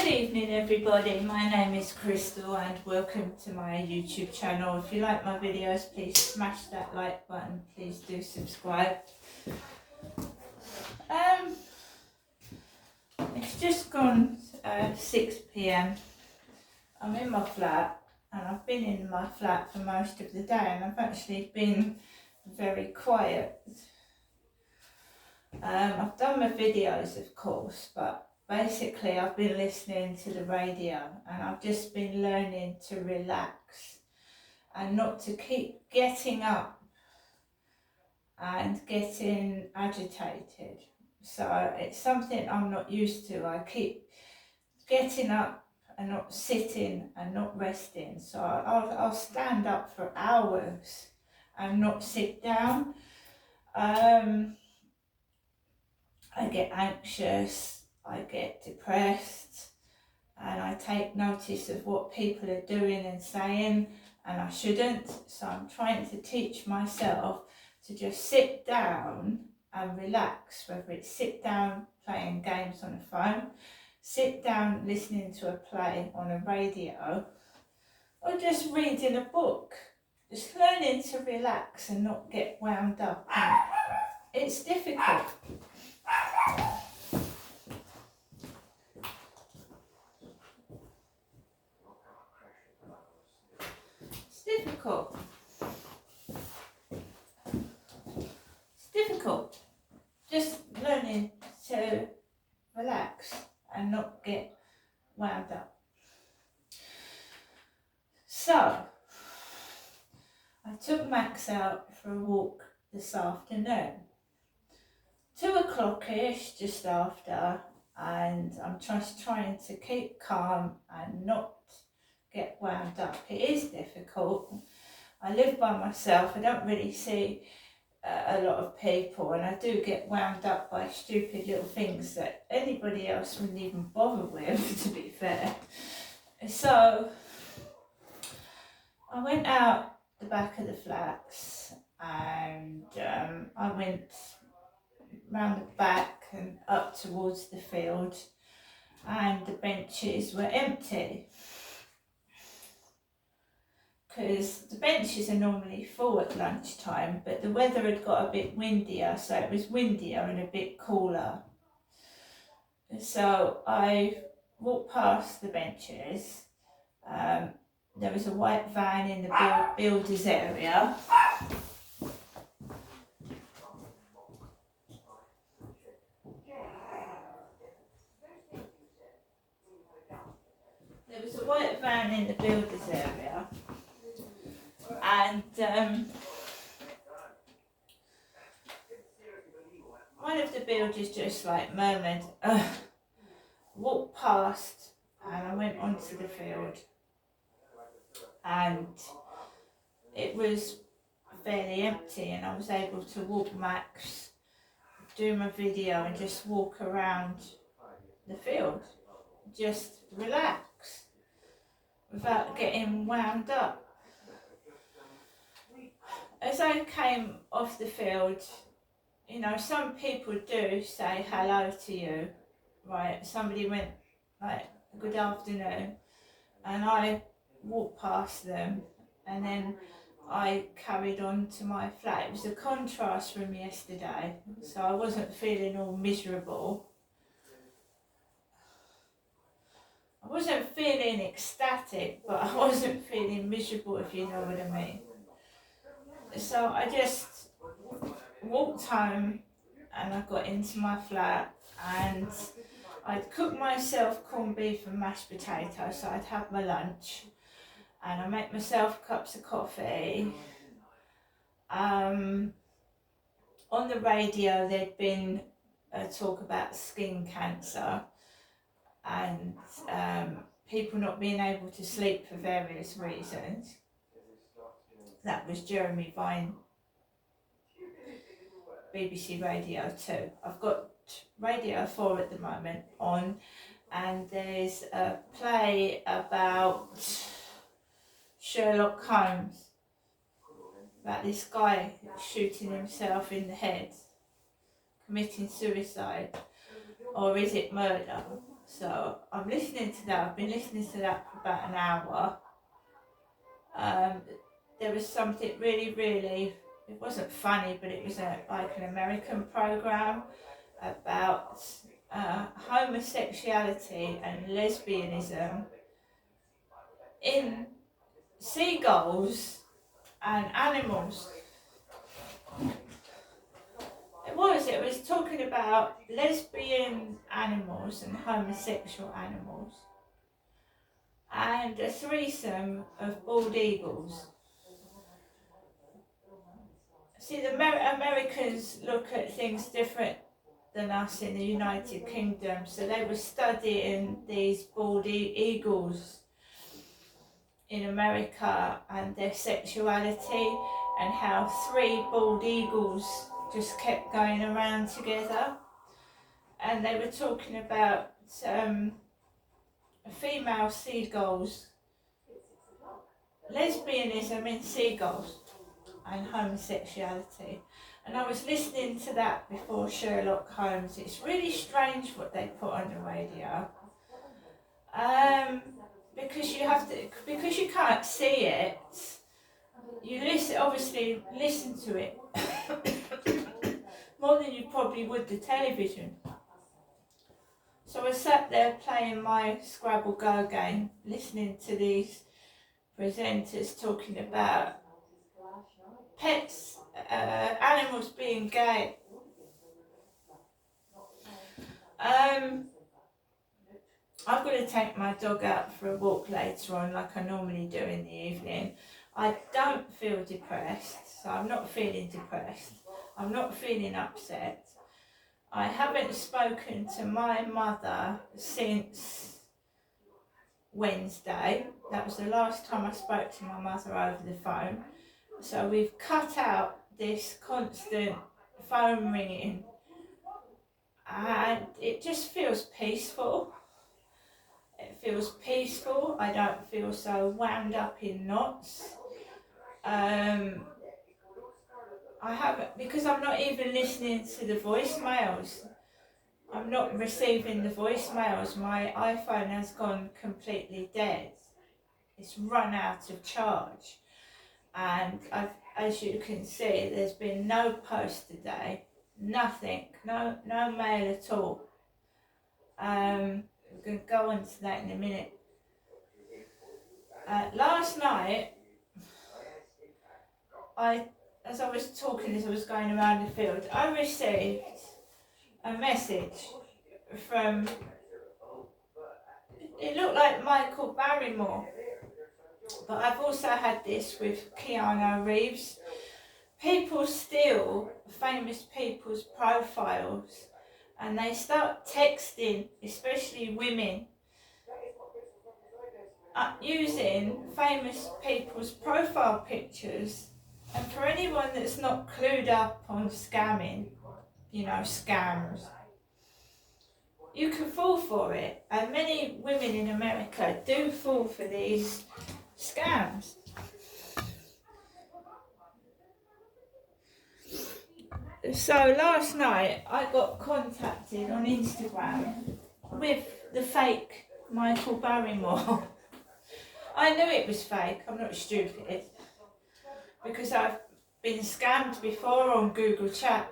evening everybody, my name is Crystal and welcome to my YouTube channel. If you like my videos, please smash that like button, please do subscribe. It's just gone 6 p.m. I'm in my flat and I've been in my flat for most of the day and I've actually been very quiet. I've done my videos of course, but basically I've been listening to the radio and I've just been learning to relax and not to keep getting up and getting agitated. So it's something I'm not used to. I keep getting up and not sitting and not resting. So I'll stand up for hours and not sit down. I get anxious, I get depressed, and I take notice of what people are doing and saying, and I shouldn't. So I'm trying to teach myself to just sit down and relax, whether it's sit down playing games on a phone, sit down listening to a play on a radio, or just reading a book. Just learning to relax and not get wound up. And it's difficult. It's difficult. Just learning to relax and not get wound up. So, I took Max out for a walk this afternoon. 2 o'clock-ish, just after, and I'm just trying to keep calm and not get wound up. It is difficult. I live by myself. I don't really see a lot of people, and I do get wound up by stupid little things that anybody else wouldn't even bother with, to be fair. So I went out the back of the flats and I went round the back and up towards the field, and the benches were empty because the benches are normally full at lunchtime, but the weather had got a bit windier, so it was windier and a bit cooler. So I walked past the benches. There was a white van in the builders area. There was a white van in the builders area, and one of the builders just like murmured, walked past, and I went onto the field, and it was fairly empty, and I was able to walk Max, do my video, and just walk around the field, just relax without getting wound up. As I came off the field, you know, some people do say hello to you, right? Somebody went like, good afternoon, and I walked past them, and then I carried on to my flat. It was a contrast from yesterday, so I wasn't feeling all miserable. I wasn't feeling ecstatic, but I wasn't feeling miserable, if you know what I mean. So I just walked home and I got into my flat, and I'd cooked myself corned beef and mashed potatoes, so I'd have my lunch, and I make myself cups of coffee. On the radio there'd been a talk about skin cancer and people not being able to sleep for various reasons. That was Jeremy Vine, BBC Radio 2. I've got Radio 4 at the moment on, and there's a play about Sherlock Holmes, about this guy shooting himself in the head, committing suicide, or is it murder? So I'm listening to that. I've been listening to that for about an hour. There was something really, really, it wasn't funny, but it was like an American program about homosexuality and lesbianism in seagulls and animals. It was talking about lesbian animals and homosexual animals, and a threesome of bald eagles. See, the Americans look at things different than us in the United Kingdom, so they were studying these bald eagles in America and their sexuality, and how 3 bald eagles just kept going around together. And they were talking about female seagulls, lesbianism in seagulls, and homosexuality. And I was listening to that before Sherlock Holmes. It's really strange what they put on the radio. Because you can't see it, you obviously listen to it more than you probably would the television. So I sat there playing my Scrabble Go game, listening to these presenters talking about pets, animals being gay. I'm going to take my dog out for a walk later on, like I normally do in the evening. I don't feel depressed, so I'm not feeling depressed. I'm not feeling upset. I haven't spoken to my mother since Wednesday. That was the last time I spoke to my mother over the phone. So we've cut out this constant phone ringing, and it just feels peaceful. It feels peaceful. I don't feel so wound up in knots. I haven't, because I'm not even listening to the voicemails. I'm not receiving the voicemails. My iPhone has gone completely dead. It's run out of charge. And as you can see, there's been no post today. Nothing. No mail at all. We're going to go on to that in a minute. Last night, as I was talking, as I was going around the field, I received a message from, it looked like Michael Barrymore, but I've also had this with Keanu Reeves. People steal famous people's profiles and they start texting, especially women, using famous people's profile pictures. And for anyone that's not clued up on scamming, scams, you can fall for it. And many women in America do fall for these scams. So last night I got contacted on Instagram with the fake Michael Barrymore. I knew it was fake, I'm not stupid, because I've been scammed before on Google Chat.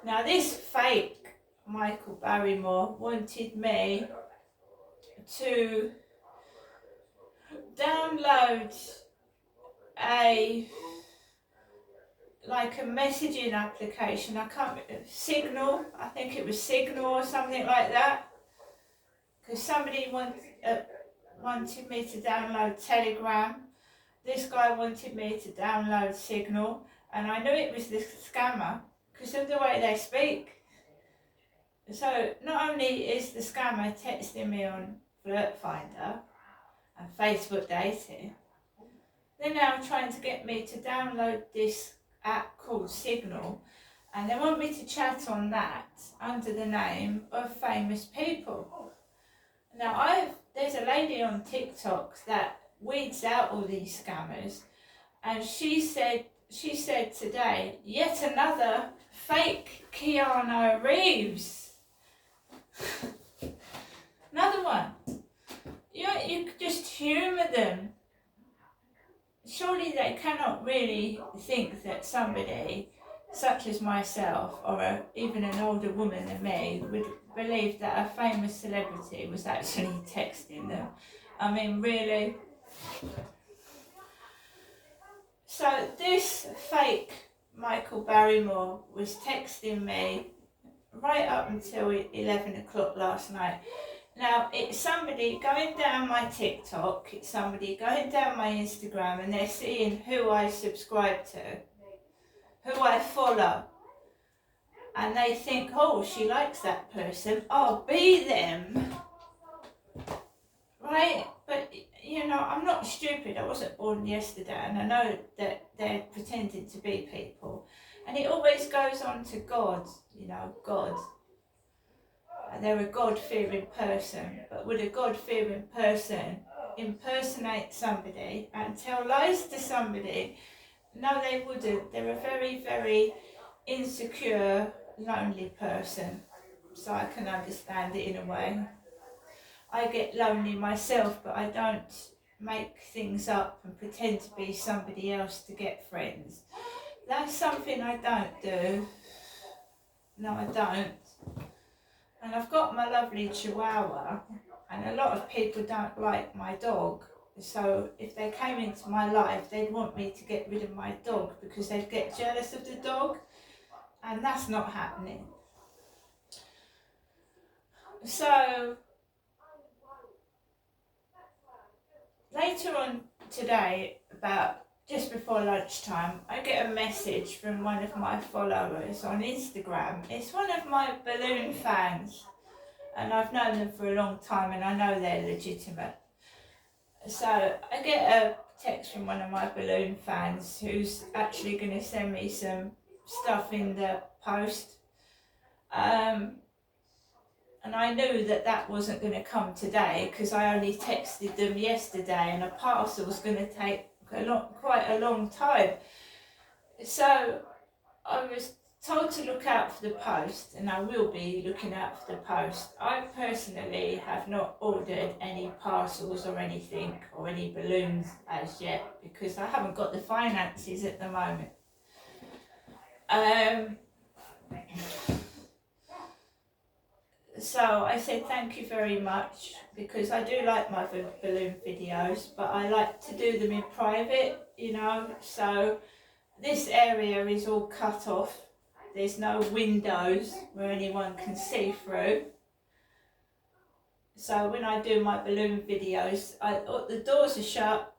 Now this fake Michael Barrymore wanted me to download a messaging application. Signal, I think it was Signal or something like that, because somebody wanted me to download Telegram. This guy wanted me to download Signal, and I knew it was the scammer because of the way they speak. So not only is the scammer texting me on Flirt Finder and Facebook dating, they're now trying to get me to download this app called Signal, and they want me to chat on that under the name of famous people. Now there's a lady on TikTok that weeds out all these scammers, and she said today, yet another fake Keanu Reeves. Another one. You could just humour them. Surely they cannot really think that somebody such as myself, or even an older woman than me, would believe that a famous celebrity was actually texting them. I mean, really? So this fake Michael Barrymore was texting me right up until 11 o'clock last night. Now, it's somebody going down my TikTok, it's somebody going down my Instagram, and they're seeing who I subscribe to, who I follow. And they think, oh, she likes that person, I'll be them. Right? But, you know, I'm not stupid. I wasn't born yesterday, and I know that they're pretending to be people. And it always goes on to God, you know, God. They're a God-fearing person, but would a God-fearing person impersonate somebody and tell lies to somebody? No, they wouldn't. They're a very, very insecure, lonely person, so I can understand it in a way. I get lonely myself, but I don't make things up and pretend to be somebody else to get friends. That's something I don't do. No, I don't. And I've got my lovely Chihuahua, and a lot of people don't like my dog. So if they came into my life, they'd want me to get rid of my dog because they'd get jealous of the dog, and that's not happening. So later on today, about just before lunchtime, I get a message from one of my followers on Instagram. It's one of my balloon fans, and I've known them for a long time, and I know they're legitimate. So I get a text from one of my balloon fans who's actually going to send me some stuff in the post. And I knew that that wasn't going to come today because I only texted them yesterday, and a parcel was going to take quite a long time. So I was told to look out for the post, and I will be looking out for the post. I personally have not ordered any parcels or anything, or any balloons as yet, because I haven't got the finances at the moment. So I said thank you very much, because I do like my balloon videos, but I like to do them in private, you know. So this area is all cut off. There's no windows where anyone can see through. So when I do my balloon videos, the doors are shut.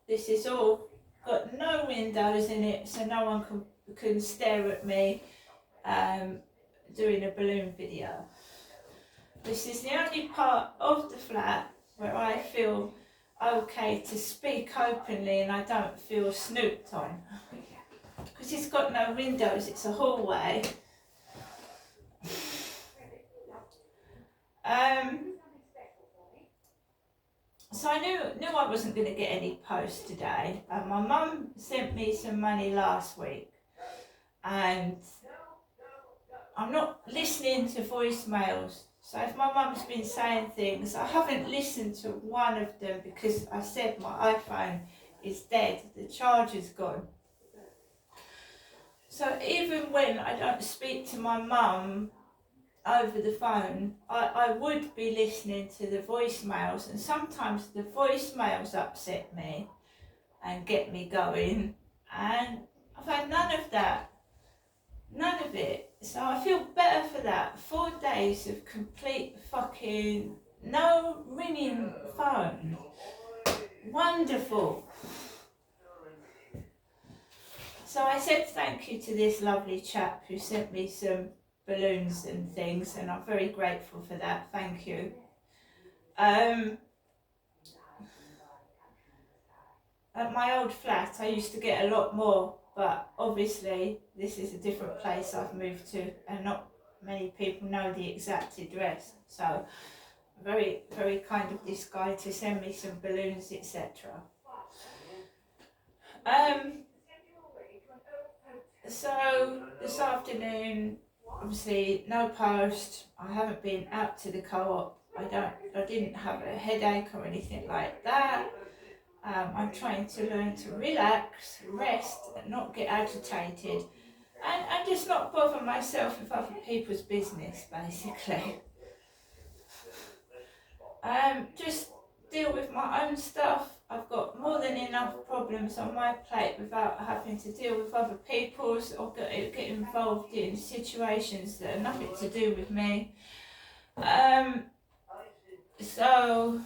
This is all got no windows in it, so no one can stare at me doing a balloon video. This is the only part of the flat where I feel okay to speak openly and I don't feel snooped on. Because it's got no windows, it's a hallway. So I knew I wasn't going to get any post today. My mum sent me some money last week, and I'm not listening to voicemails. So if my mum's been saying things, I haven't listened to one of them because I said my iPhone is dead, the charger's gone. So even when I don't speak to my mum over the phone, I would be listening to the voicemails, and sometimes the voicemails upset me and get me going, and I've had none of that. None of it. So I feel better for that. 4 days of complete fucking no ringing phone. Wonderful. So I said thank you to this lovely chap who sent me some balloons and things, and I'm very grateful for that. Thank you. At my old flat I used to get a lot more, but obviously this is a different place I've moved to, and not many people know the exact address. So very, very kind of this guy to send me some balloons, etc. So this afternoon, obviously no post. I haven't been out to the co-op I didn't have a headache or anything like that. I'm trying to learn to relax, rest, and not get agitated, and just not bother myself with other people's business, basically. Just deal with my own stuff. I've got more than enough problems on my plate without having to deal with other people's or get involved in situations that are nothing to do with me. So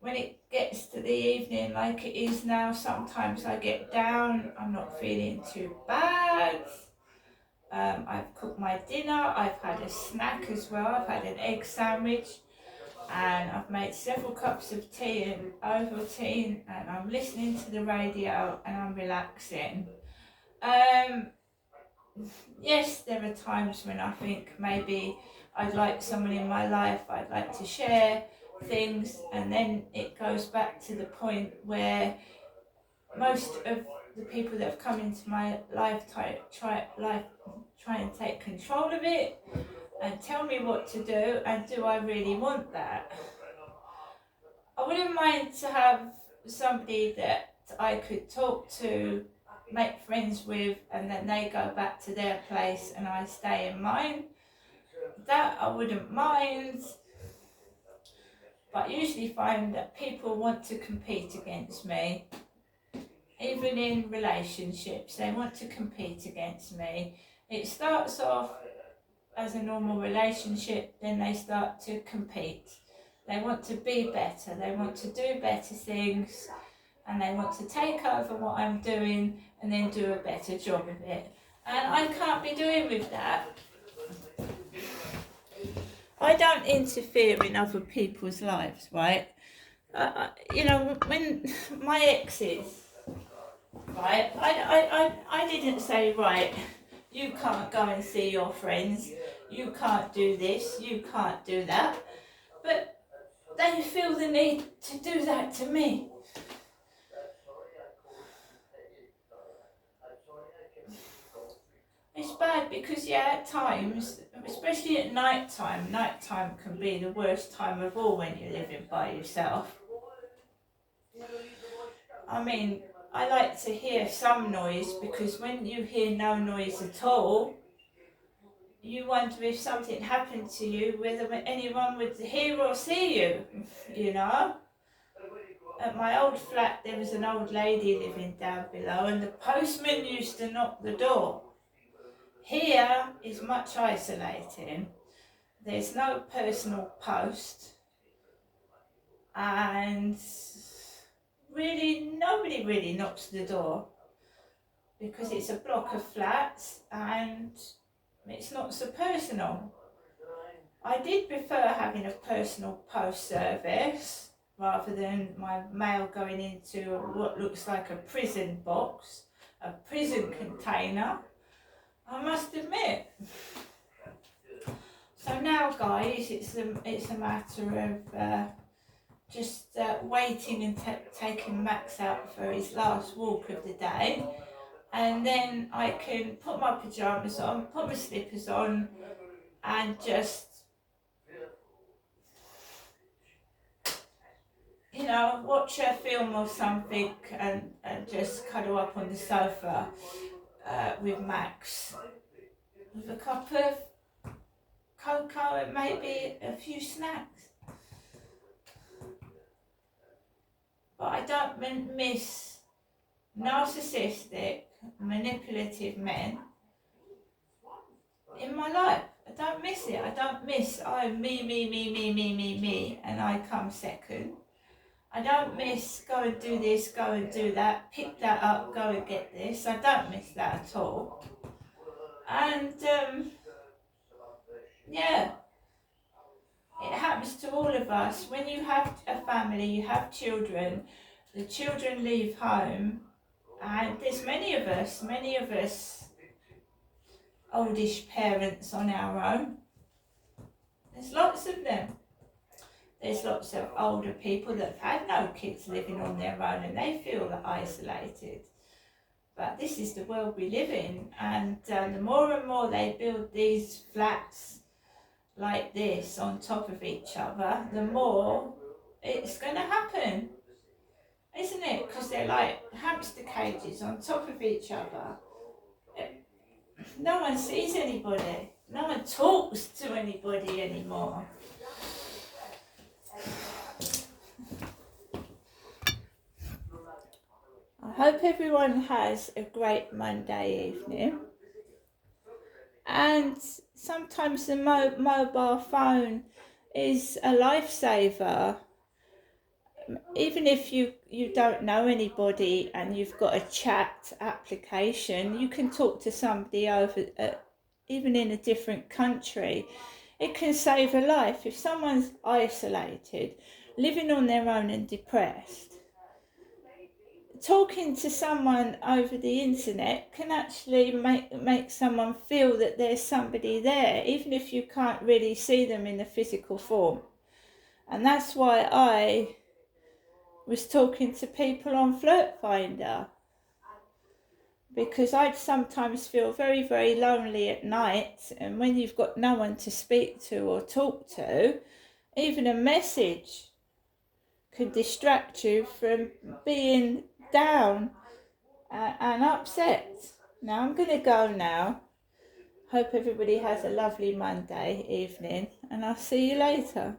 when it gets to the evening like it is now, sometimes I get down, I'm not feeling too bad. I've cooked my dinner, I've had a snack as well, I've had an egg sandwich, and I've made several cups of tea and Ovaltine, and I'm listening to the radio and I'm relaxing. Yes, there are times when I think maybe I'd like someone in my life, I'd like to share things, and then it goes back to the point where most of the people that have come into my life try and take control of it and tell me what to do, and do I really want that? I wouldn't mind to have somebody that I could talk to, make friends with, and then they go back to their place and I stay in mine. That I wouldn't mind, but I usually find that people want to compete against me. Even in relationships, they want to compete against me. It starts off as a normal relationship, then they start to compete. They want to be better, they want to do better things, and they want to take over what I'm doing and then do a better job of it. And I can't be doing with that. I don't interfere in other people's lives, right? When my exes, right, I didn't say, right, you can't go and see your friends, you can't do this, you can't do that. But they feel the need to do that to me. It's bad because, yeah, at times, especially at night time can be the worst time of all when you're living by yourself. I mean, I like to hear some noise, because when you hear no noise at all, you wonder if something happened to you, whether anyone would hear or see you, you know. At my old flat, there was an old lady living down below, and the postman used to knock the door. Here is much isolating. There's no personal post, and really nobody really knocks the door, because it's a block of flats and it's not so personal. I did prefer having a personal post service rather than my mail going into what looks like a prison box, a prison container, I must admit. So now, guys, it's a matter of just waiting and taking Max out for his last walk of the day, and then I can put my pyjamas on, put my slippers on, and just, watch a film or something, and just cuddle up on the sofa with Max, with a cup of cocoa and maybe a few snacks. But I don't miss narcissistic, manipulative men in my life. I don't miss it. I don't miss, me, and I come second. I don't miss go and do this, go and do that, pick that up, go and get this. I don't miss that at all. And yeah, it happens to all of us. When you have a family, you have children, the children leave home, and there's many of us oldish parents on our own. There's lots of them. There's lots of older people that have had no kids living on their own, and they feel isolated. But this is the world we live in, and the more and more they build these flats, like this on top of each other, the more it's going to happen, isn't it? Because they're like hamster cages on top of each other. No one sees anybody. No one talks to anybody anymore. I hope everyone has a great Monday evening. And sometimes the mobile phone is a lifesaver. Even if you don't know anybody and you've got a chat application, you can talk to somebody over, even in a different country. It can save a life. If someone's isolated, living on their own and depressed, talking to someone over the internet can actually make someone feel that there's somebody there, even if you can't really see them in the physical form. And that's why I was talking to people on Flirt Finder, because I'd sometimes feel very, very lonely at night, and when you've got no one to speak to or talk to, even a message could distract you from being down and upset. Now I'm going to go now. Hope everybody has a lovely Monday evening, and I'll see you later.